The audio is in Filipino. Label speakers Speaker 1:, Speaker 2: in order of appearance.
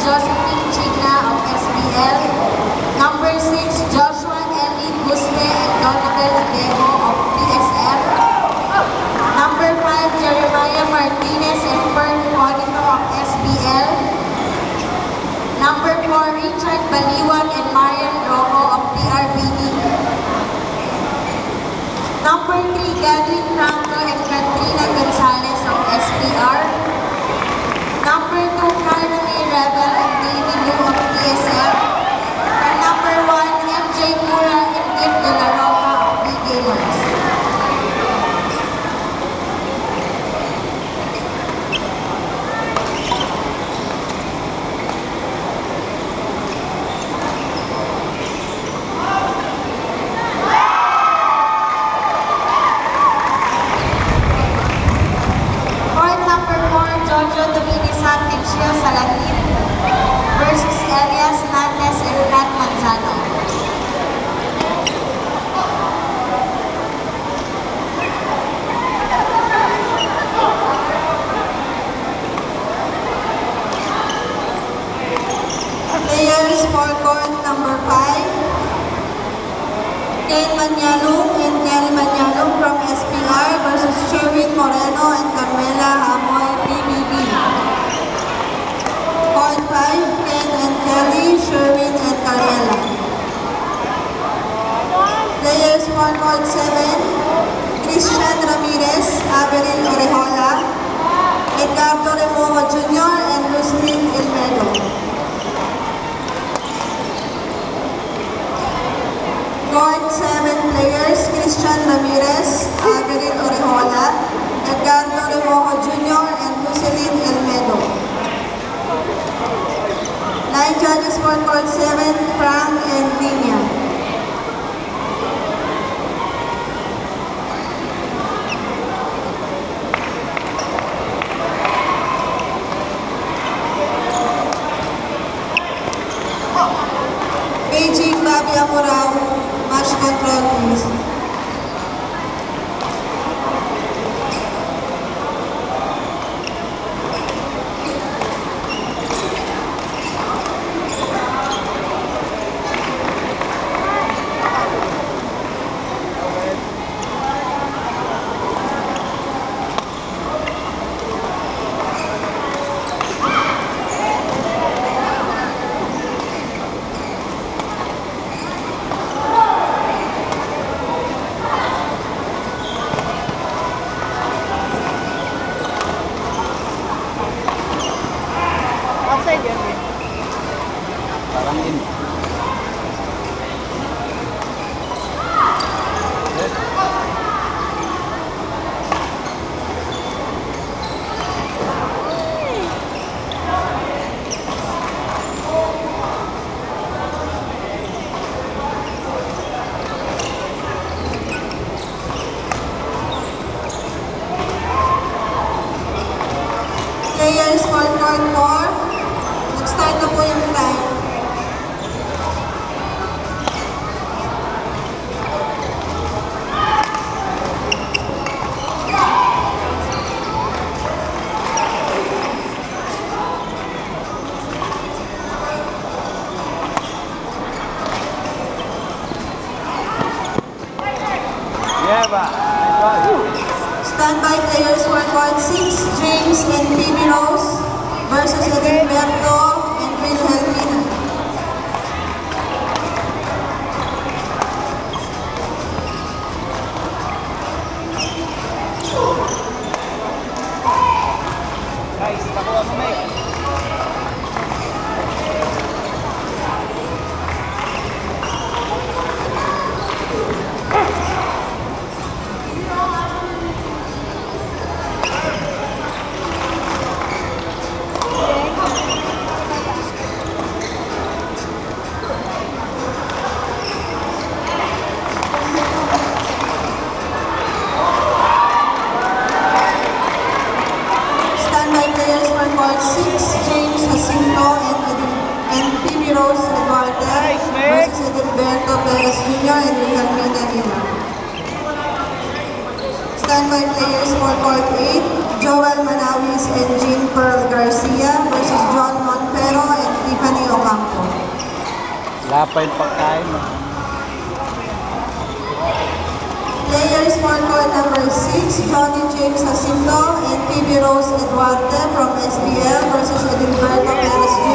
Speaker 1: Josephine Chigna of SBL. Number 6, Joshua Eli Buste and Donabel Adejo of PSF. Number 5, Jeremiah Martinez and Fern Polito of SBL. Number 4, Richard Baliwag and Marian Rojo of PRBD. Number 3, Gadwin Franco and Katrina Gonzalez of SPR. Number 2, Carla May Rebel and David Lu of PSF. And number 1, MJ Mura and Kim De La Roca of B-Gamers. Jojo Dominisan and Shio Salahin versus Elias Nantes and Kat Manzano. Players for court number 5, Kane Manyalong and Kelly Manyalong from SPR versus Sherwin Moreno and Carmela Hamoy PBB. Court 5, Ken and Kelly, Sherwin and Carmela. Players for court 7, Christian Ramirez, Averil Orejola, Edgardo Remojo Jr. and Luslin Elmedo. Court 7 players, Christian Ramirez, Averil Orejola, Edgardo Remojo Jr. and Lucelyn Elmedo. 9 judges for Court 7, Frank and Nina. Beijing Babi Amorao, match control please.
Speaker 2: Parang din.
Speaker 1: Players for court 4, nag-start na po yung time. Standby players for court 6, James and Phoebe Rose versus Edilberto and Wilhelmina.
Speaker 2: Guys, takuha mo, Mike.
Speaker 1: Court 6, James Jacinto and Phoebe Rose Eduardo versus Edilberto Perez Jr. and Wilhelmina Lina. Standby players for Court 8, Joel Manawis and Jean Pearl Garcia versus John Montero and
Speaker 2: Wala pa yung pagkain.
Speaker 1: Players marked card number 6, Johnny James Jacinto and Phoebe Rose Eduardo from SBL versus Edilberto Perez Jr.